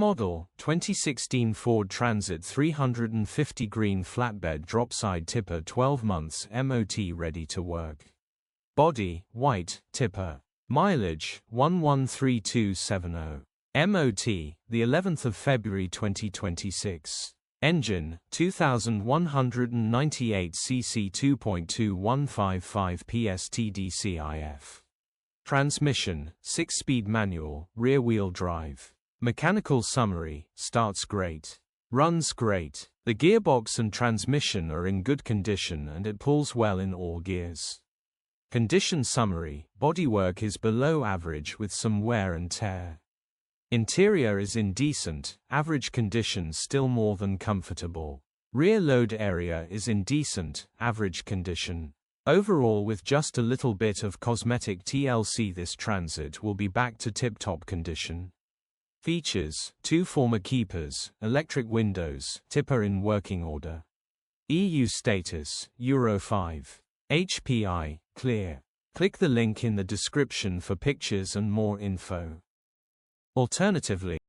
Model, 2016 Ford Transit 350 green flatbed dropside tipper 12 months MOT ready to work. Body, white, tipper. Mileage, 113270. MOT, the 11th of February 2026. Engine, 2198 cc 2.2155 PS TDCI-F. Transmission, 6-speed manual, rear-wheel drive. Mechanical summary, starts great. Runs great. The gearbox and transmission are in good condition and it pulls well in all gears. Condition summary, bodywork is below average with some wear and tear. Interior is in decent, average condition still more than comfortable. Rear load area is in decent, average condition. Overall, with just a little bit of cosmetic TLC, this Transit will be back to tip-top condition. Features, 2 former keepers, electric windows, tipper in working order. EU status, Euro 5. HPI, clear. Click the link in the description for pictures and more info. Alternatively,